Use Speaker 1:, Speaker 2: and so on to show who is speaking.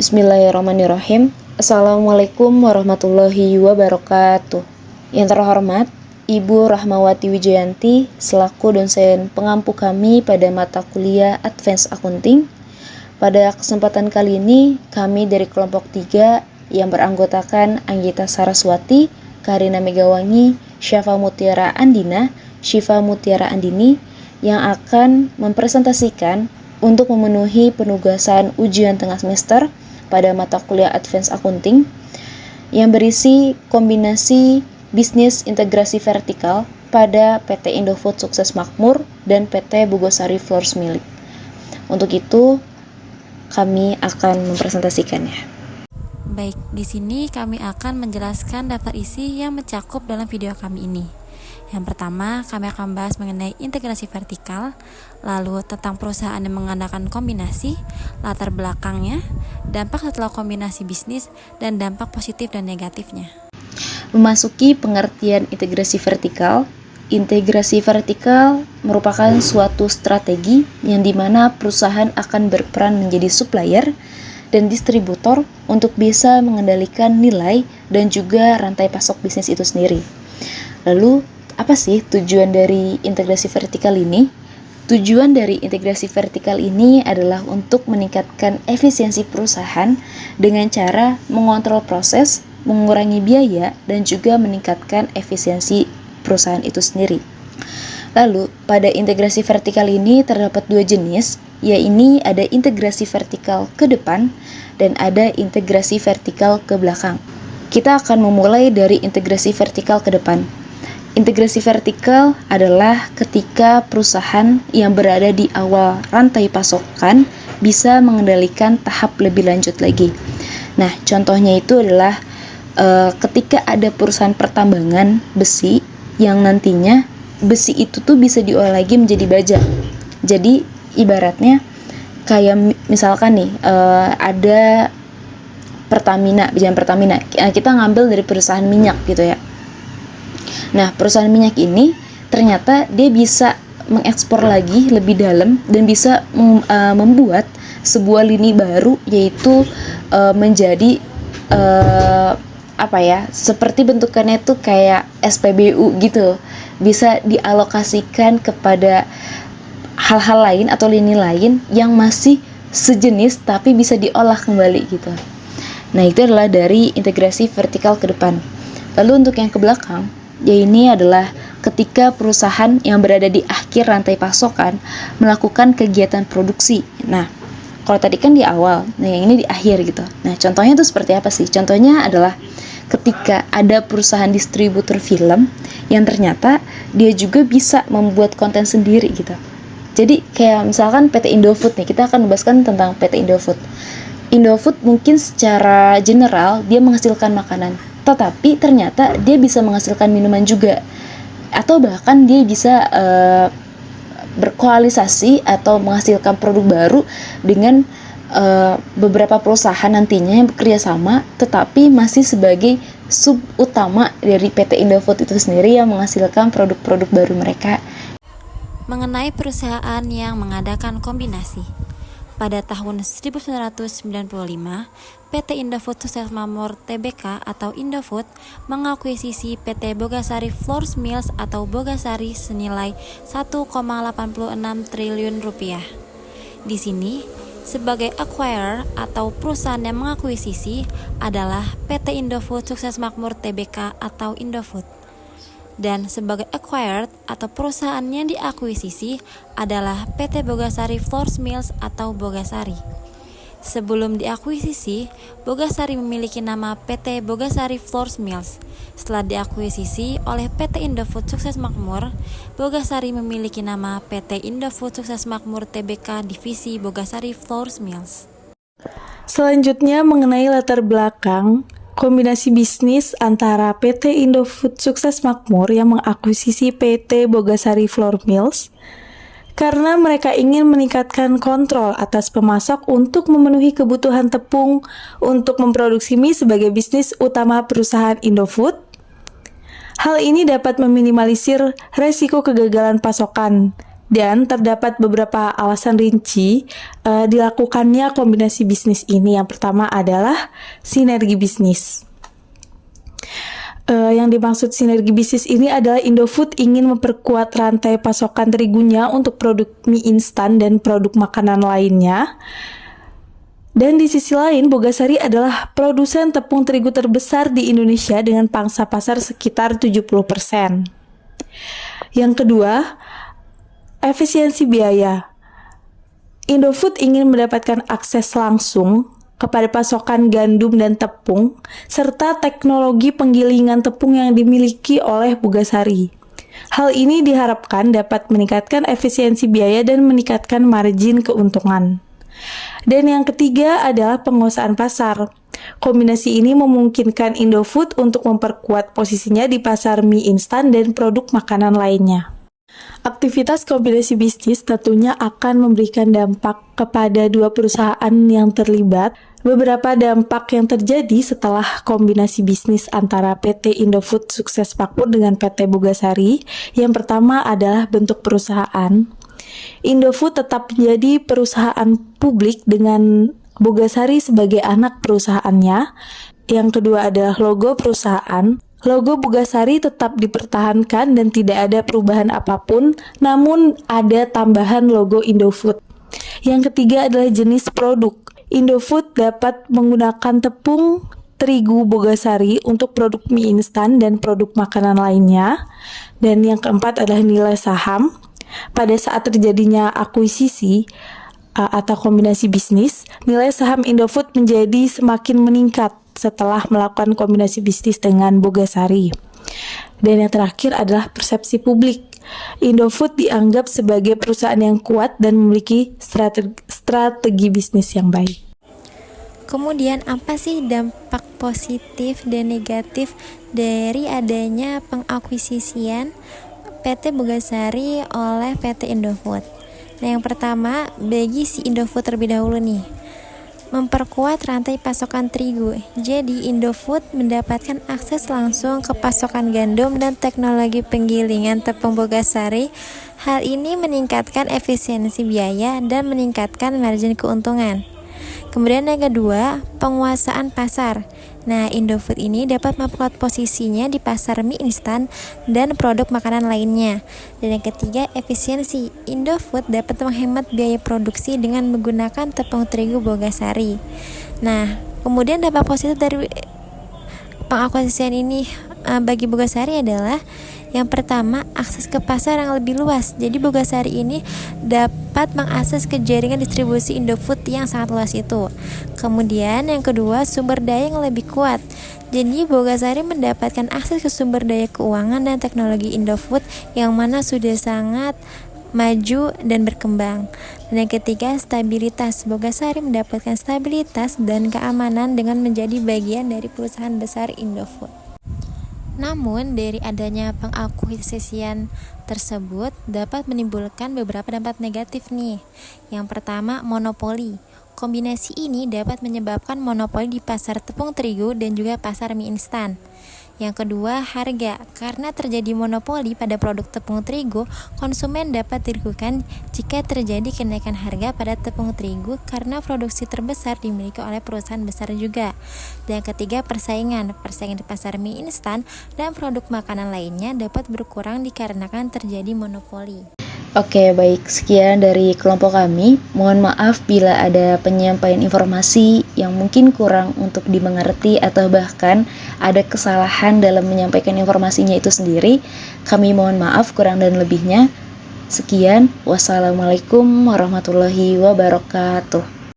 Speaker 1: Bismillahirrahmanirrahim. Assalamualaikum warahmatullahi wabarakatuh. Yang terhormat, Ibu Rahmawati Wijayanti selaku dosen pengampu kami pada mata kuliah Advanced Accounting. Pada kesempatan kali ini, kami dari kelompok 3 yang beranggotakan Anggita Saraswati, Karina Megawangi, Syafa Mutiara Andina, Syifa Mutiara Andini yang akan mempresentasikan untuk memenuhi penugasan ujian tengah semester pada mata kuliah Advanced Accounting yang berisi kombinasi bisnis integrasi vertikal pada PT Indofood Sukses Makmur dan PT Bogosari Flours Milik. Untuk itu, kami akan mempresentasikannya.
Speaker 2: Baik, di sini kami akan menjelaskan daftar isi yang mencakup dalam video kami ini. Yang pertama, kami akan membahas mengenai integrasi vertikal, lalu tentang perusahaan yang mengandalkan kombinasi, latar belakangnya, dampak setelah kombinasi bisnis, dan dampak positif dan negatifnya.
Speaker 1: Memasuki pengertian integrasi vertikal merupakan suatu strategi yang dimana perusahaan akan berperan menjadi supplier dan distributor untuk bisa mengendalikan nilai dan juga rantai pasok bisnis itu sendiri. Lalu, apa sih tujuan dari integrasi vertikal ini? Tujuan dari integrasi vertikal ini adalah untuk meningkatkan efisiensi perusahaan dengan cara mengontrol proses, mengurangi biaya, dan juga meningkatkan efisiensi perusahaan itu sendiri. Lalu, pada integrasi vertikal ini terdapat 2 jenis, yaitu ada integrasi vertikal ke depan dan ada integrasi vertikal ke belakang. Kita akan memulai dari integrasi vertikal ke depan. Integrasi vertikal adalah ketika perusahaan yang berada di awal rantai pasokan bisa mengendalikan tahap lebih lanjut lagi. Nah, contohnya itu adalah ketika ada perusahaan pertambangan besi yang nantinya besi itu tuh bisa diolah lagi menjadi baja. Jadi, ibaratnya kayak misalkan nih ada Pertamina, kita ngambil dari perusahaan minyak gitu ya. Nah, perusahaan minyak ini ternyata dia bisa mengekspor lagi lebih dalam dan bisa membuat sebuah lini baru, yaitu menjadi seperti bentukannya itu kayak SPBU gitu, bisa dialokasikan kepada hal-hal lain atau lini lain yang masih sejenis tapi bisa diolah kembali gitu. Nah, itu adalah dari integrasi vertikal ke depan. Lalu untuk yang ke belakang, ini adalah ketika perusahaan yang berada di akhir rantai pasokan melakukan kegiatan produksi. Nah, kalau tadi kan di awal, nah yang ini di akhir gitu. Nah, contohnya itu seperti apa sih? Contohnya adalah ketika ada perusahaan distributor film yang ternyata dia juga bisa membuat konten sendiri gitu. Jadi kayak misalkan PT Indofood nih, kita akan membahaskan tentang PT Indofood. Indofood mungkin secara general dia menghasilkan makanan, tetapi ternyata dia bisa menghasilkan minuman juga, atau bahkan dia bisa berkoalisasi atau menghasilkan produk baru dengan beberapa perusahaan nantinya yang bekerja sama, tetapi masih sebagai sub utama dari PT Indofood itu sendiri yang menghasilkan produk-produk baru mereka.
Speaker 2: Mengenai perusahaan yang mengadakan kombinasi, pada tahun 1995, PT Indofood Sukses Makmur Tbk atau Indofood mengakuisisi PT Bogosari Flours Mills atau Bogosari senilai 1,86 triliun rupiah. Di sini, sebagai acquirer atau perusahaan yang mengakuisisi adalah PT Indofood Sukses Makmur Tbk atau Indofood. Dan sebagai acquired atau perusahaan yang diakuisisi adalah PT Bogosari Flours Mills atau Bogosari. Sebelum diakuisisi, Bogosari memiliki nama PT Bogosari Flours Mills. Setelah diakuisisi oleh PT Indofood Sukses Makmur, Bogosari memiliki nama PT Indofood Sukses Makmur Tbk Divisi Bogosari Flours Mills.
Speaker 3: Selanjutnya mengenai latar belakang kombinasi bisnis antara PT Indofood Sukses Makmur yang mengakuisisi PT Bogosari Flours Mills karena mereka ingin meningkatkan kontrol atas pemasok untuk memenuhi kebutuhan tepung untuk memproduksi mie sebagai bisnis utama perusahaan Indofood. Hal ini dapat meminimalisir resiko kegagalan pasokan Dan terdapat beberapa alasan rinci dilakukannya kombinasi bisnis ini. Yang pertama adalah sinergi bisnis. Yang dimaksud sinergi bisnis ini adalah Indofood ingin memperkuat rantai pasokan terigunya untuk produk mie instan dan produk makanan lainnya. Dan di sisi lain, Bogasari adalah produsen tepung terigu terbesar di Indonesia dengan pangsa pasar sekitar 70%. Yang kedua, efisiensi biaya. Indofood ingin mendapatkan akses langsung kepada pasokan gandum dan tepung, serta teknologi penggilingan tepung yang dimiliki oleh Bogasari. Hal ini diharapkan dapat meningkatkan efisiensi biaya dan meningkatkan margin keuntungan. Dan yang ketiga adalah penguasaan pasar. Kombinasi ini memungkinkan Indofood untuk memperkuat posisinya di pasar mie instan dan produk makanan lainnya. Aktivitas kombinasi bisnis tentunya akan memberikan dampak kepada dua perusahaan yang terlibat. Beberapa dampak yang terjadi setelah kombinasi bisnis antara PT Indofood Sukses Makmur dengan PT Bogasari. Yang pertama adalah bentuk perusahaan. Indofood tetap menjadi perusahaan publik dengan Bogasari sebagai anak perusahaannya. Yang kedua adalah logo perusahaan. Logo Bogasari tetap dipertahankan dan tidak ada perubahan apapun, namun ada tambahan logo Indofood. Yang ketiga adalah jenis produk. Indofood dapat menggunakan tepung terigu Bogasari untuk produk mie instan dan produk makanan lainnya. Dan yang keempat adalah nilai saham. Pada saat terjadinya akuisisi atau kombinasi bisnis, nilai saham Indofood menjadi semakin meningkat setelah melakukan kombinasi bisnis dengan Bogasari. Dan yang terakhir adalah persepsi publik. Indofood dianggap sebagai perusahaan yang kuat dan memiliki strategi bisnis yang baik.
Speaker 2: Kemudian apa sih dampak positif dan negatif dari adanya pengakuisisian PT Bogasari oleh PT Indofood? Nah, yang pertama, bagi si Indofood terlebih dahulu nih, memperkuat rantai pasokan terigu. Jadi Indofood mendapatkan akses langsung ke pasokan gandum dan teknologi penggilingan tepung Bogasari. Hal ini meningkatkan efisiensi biaya dan meningkatkan margin keuntungan. Kemudian yang kedua, penguasaan pasar. Nah, Indofood ini dapat memperkuat posisinya di pasar mie instan dan produk makanan lainnya. Dan yang ketiga, efisiensi. Indofood dapat menghemat biaya produksi dengan menggunakan tepung terigu Bogasari. Nah, kemudian dampak positif dari pengakuisisian ini bagi Bogasari adalah yang pertama, akses ke pasar yang lebih luas. Jadi Bogasari ini dapat mengakses ke jaringan distribusi Indofood yang sangat luas itu. Kemudian yang kedua, sumber daya yang lebih kuat. Jadi Bogasari mendapatkan akses ke sumber daya keuangan dan teknologi Indofood yang mana sudah sangat maju dan berkembang. Dan yang ketiga, stabilitas. Bogasari mendapatkan stabilitas dan keamanan dengan menjadi bagian dari perusahaan besar Indofood. Namun, dari adanya pengakuisisian tersebut dapat menimbulkan beberapa dampak negatif nih. Yang pertama, monopoli. Kombinasi ini dapat menyebabkan monopoli di pasar tepung terigu dan juga pasar mie instan. Yang kedua, harga. Karena terjadi monopoli pada produk tepung terigu, konsumen dapat dirugikan jika terjadi kenaikan harga pada tepung terigu karena produksi terbesar dimiliki oleh perusahaan besar juga. Dan yang ketiga, persaingan. Persaingan di pasar mie instan dan produk makanan lainnya dapat berkurang dikarenakan terjadi monopoli.
Speaker 1: Oke, baik. Sekian dari kelompok kami. Mohon maaf bila ada penyampaian informasi yang mungkin kurang untuk dimengerti atau bahkan ada kesalahan dalam menyampaikan informasinya itu sendiri. Kami mohon maaf kurang dan lebihnya. Sekian. Wassalamualaikum warahmatullahi wabarakatuh.